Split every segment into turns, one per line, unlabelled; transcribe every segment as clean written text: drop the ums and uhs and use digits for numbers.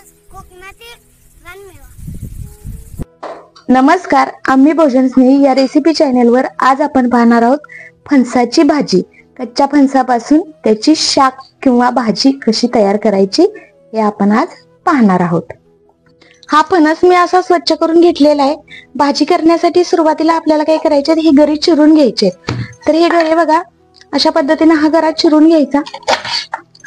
म्हणजेच कोकणातील रानमेवा।
नमस्कार, आम्ही भोजन स्नेही या रेसिपी चॅनलवर आज आपण पाहणार आहोत फणसाची भाजी। कच्च्या फणसापासून त्याची शाक किंवा भाजी कशी तयार करायची हे आपण आज पाहणार आहोत। हा फणस मी असा स्वच्छ करून घेतलेला आहे। भाजी करण्यासाठी सुरुवातीला आपल्याला काय करायचे, हे गरे चिरून घ्यायचे। तर हे गरे बघा, अशा पद्धतीने हा गरा चिरून घ्यायचा,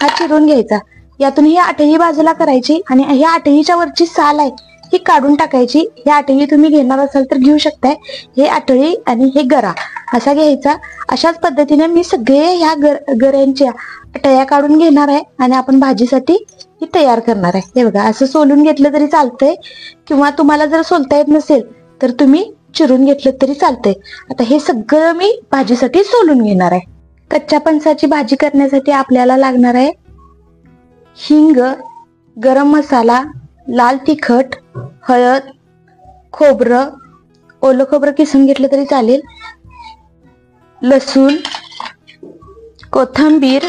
हा चिरून घ्यायचा। यातून ही आठही बाजूला करायची आणि ही आठहीच्या वरची साल आहे ही काढून टाकायची। हे आठही तुम्ही घेणार असाल तर घेऊ शकताय। हे आठही आणि हे गरा असा घ्यायचा। अशाच पद्धतीने मी सगळे ह्या गऱ्यांच्या आठया काढून घेणार आहे आणि आपण भाजीसाठी ही तयार करणार आहे। हे बघा, असं सोलून घेतलं तरी चालतंय किंवा तुम्हाला जर सोलता येत नसेल तर तुम्ही चिरून घेतलं तरी चालतंय। आता हे सगळं मी भाजीसाठी सोलून घेणार आहे। कच्च्या फणसाची भाजी करण्यासाठी आपल्याला लागणार आहे हिंग, गरम मसाला, लाल तिखट, हळद, खोबरं, ओलं खोबरं किसून घेतलं तरी चालेल, लसूण, कोथिंबीर,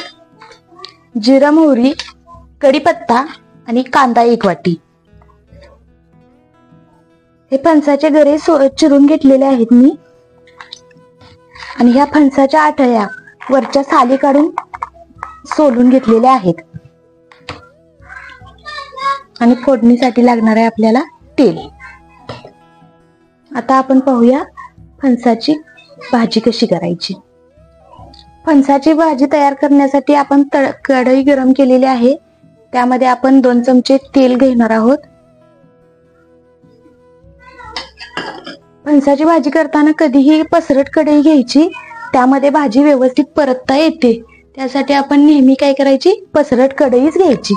जिरा मोहरी, कढीपत्ता आणि कांदा 1 वाटी। हे फणसाचे गरे चिरून घेतलेले आहेत मी आणि ह्या फणसाच्या आठया वरच्या साली काढून सोलून घेतलेल्या आहेत। आणि फोडणीसाठी लागणार आहे आपल्याला तेल। आता आपण पाहूया फणसाची भाजी कशी करायची। फणसाची भाजी तयार करण्यासाठी आपण कढई गरम केलेली आहे, त्यामध्ये आपण 2 चमचे तेल घेणार आहोत। फणसाची भाजी करताना कधीही पसरट कढई घ्यायची, त्यामध्ये भाजी व्यवस्थित परतता येते। त्यासाठी आपण नेहमी काय करायची, पसरट कढईच घ्यायची।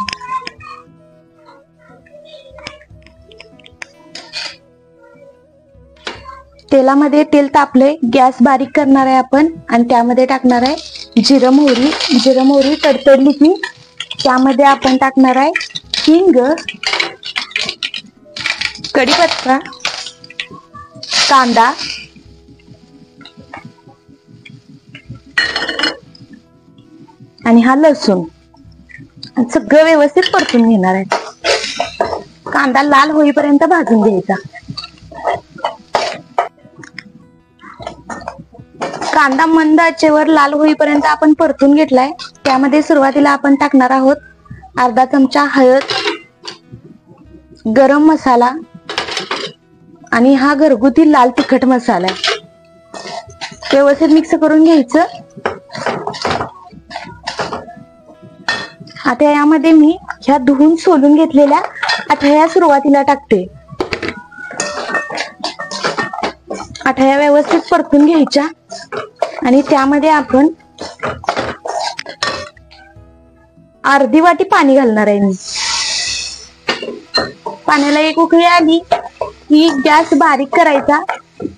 तेलामध्ये तेल तापले, गॅस बारीक करणार आहे आपण आणि त्यामध्ये टाकणार आहे जिरा मोहरी। जिरा मोहरी तडतडली की त्यामध्ये आपण टाकणार आहे हिंग, कढीपत्ता, कांदा आणि हा लसूण, सगळं व्यवस्थित परतून घेणार आहे। कांदा लाल होईपर्यंत भाजून घ्यायचा। कांदा मंद आचेवर लाल होईपर्यंत आपण परतून घेतलाय। त्यामध्ये सुरुवातीला आपण टाकणार आहोत अर्धा चमचा हळद, गरम मसाला आणि हा घरगुती लाल तिखट मसाला आहे। व्यवस्थित मिक्स करून घ्यायचं। आता यामध्ये मी ह्या धुवून सोलून घेतलेल्या आठया सुरुवातीला टाकते। आठया व्यवस्थित परतून घ्यायच्या आणि त्यामध्ये आपण अर्धी वाटी पाणी घालणार आहे मी। पाण्याला 1 उकळी आली की गॅस बारीक करायचा,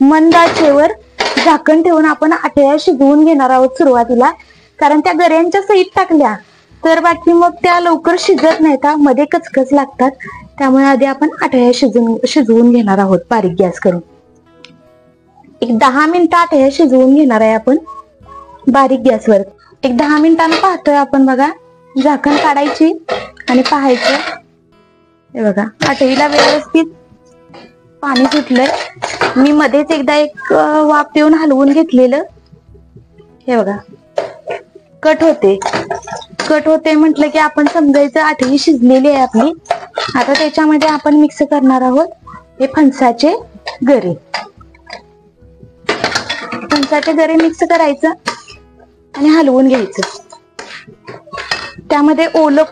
मंद आचेवर झाकण ठेवून आपण आठया शिजवून घेणार आहोत सुरुवातीला। कारण त्या गऱ्यांच्या सहित टाकल्या तर बाकी मग त्या लवकर शिजत नाहीत, मध्ये कचकच लागतात। त्यामुळे आधी आपण आठया शिजवून घेणार आहोत बारीक गॅस करून। एक 10 मिनिटं आठया शिजवून घेणार आहे आपण बारीक गॅसवर। एक 10 मिनिटांनी पाहतोय आपण, बघा, झाकण काढायची आणि पाहायचं। हे बघा, आठवीला व्यवस्थित पाणी सुटलंय। मी मध्येच एकदा एक वाफ देऊन हलवून घेतलेलं। हे बघा, कट होते म्हटलं की आपण समजायचं आठवी शिजलेली आहे आपली। आता त्याच्यामध्ये आपण मिक्स करणार आहोत हे फणसाचे गरे। फणसाचे गरे मिक्स करायचं आणि हलवून घ्यायचं। त्यामध्ये ओलं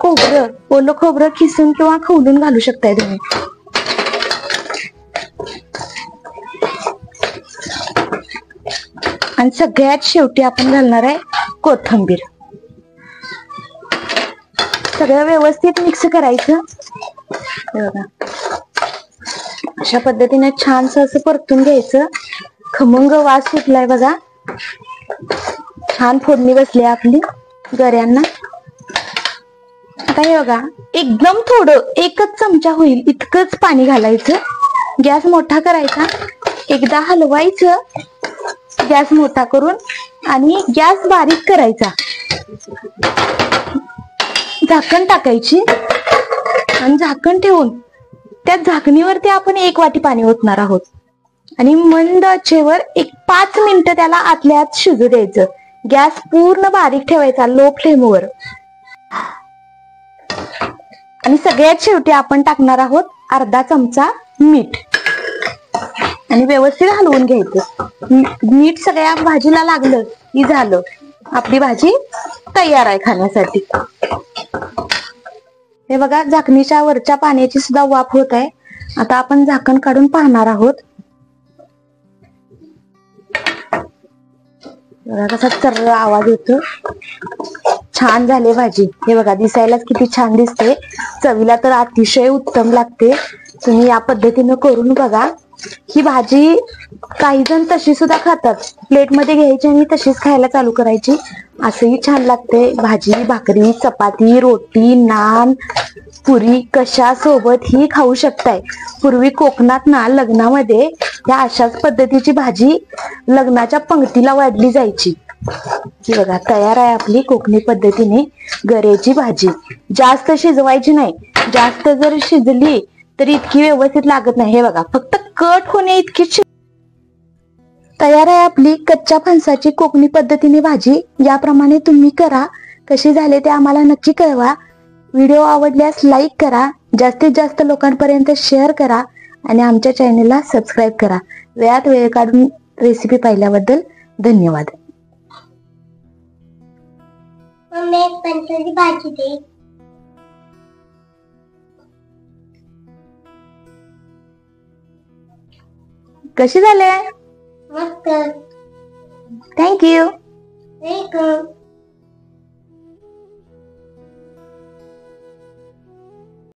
खोबरं किसून किंवा खवलून घालू शकताय तुम्ही। आणि सगळ्यात शेवटी आपण घालणार आहे कोथिंबीर। सगळं व्यवस्थित मिक्स करायचं। बघा, अशा पद्धतीने छानस असं परतून घ्यायचं। खमंग वास सुटलाय बघा, छान फोडणी बसली आपली गऱ्यांना। आता हे बघा, एकदम थोडं 1च चमचा होईल इतकंच पाणी घालायचं। गॅस मोठा करायचा, एकदा हलवायचं गॅस मोठा करून आणि गॅस बारीक करायचा। झाकण टाकायची आणि झाकण ठेवून त्या झाकणीवरती आपण 1 वाटी पाणी ओतणार आहोत आणि मंद आचेवर 5 मिनिटं त्याला आतल्या आत शिजू द्यायचं. गॅस पूर्ण बारीक ठेवायचा, लो फ्लेमवर. आणि सगळ्यात शेवटी आपण टाकणार आहोत अर्धा चमचा मीठ आणि व्यवस्थित हलवून घ्यायचं. मीठ सगळ्या भाजीला लागलं की झालं, आपली भाजी तयार आहे खाण्यासाठी. हे बघा, झाकणीच्या वरच्या पाण्याची सुद्धा वाफ होत आहे. आता आपण झाकण काढून पाहणार आहोत. बघा कसा चर्र आवाज येतो. छान झाले भाजी. हे बघा, दिसायलाच किती छान दिसते, चवीला तर अतिशय उत्तम लागते. तुम्ही या पद्धतीनं करून बघा. ही भाजी काही जण तशी सुद्धा खातात, प्लेटमध्ये घ्यायची आणि तशीच खायला चालू करायची, असंही छान लागते. भाजी भाकरी, चपाती, रोटी, नान, पुरी कशा सोबत ही खाऊ शकताय. पूर्वी कोकणात ना लग्नामध्ये या अशाच पद्धतीची भाजी लग्नाच्या पंक्तीला वाढली जायची. ही बघा, तयार आहे आपली कोकणी पद्धतीने गऱ्याची भाजी. जास्त शिजवायची नाही, जास्त जर शिजली तर इतकी व्यवस्थित लागत नाही. हे बघा, फक्त कट होणे इतकी तयार आहे आपली कच्च्या फणसाची कोकणी पद्धतीने भाजी. याप्रमाणे तुम्ही करा. कशी झाले ते आम्हाला नक्की कळवा. व्हिडिओ आवडल्यास लाईक करा, जास्तीत जास्त लोकांपर्यंत शेअर करा आणि आमच्या चॅनेलला सबस्क्राईब करा. वेळात वेळ काढून रेसिपी पाहिल्याबद्दल धन्यवाद.
मम्मी एक फणसाची भाजी दे.
कशी झाले?
मस्त.
थँक्यू.
वेलकम.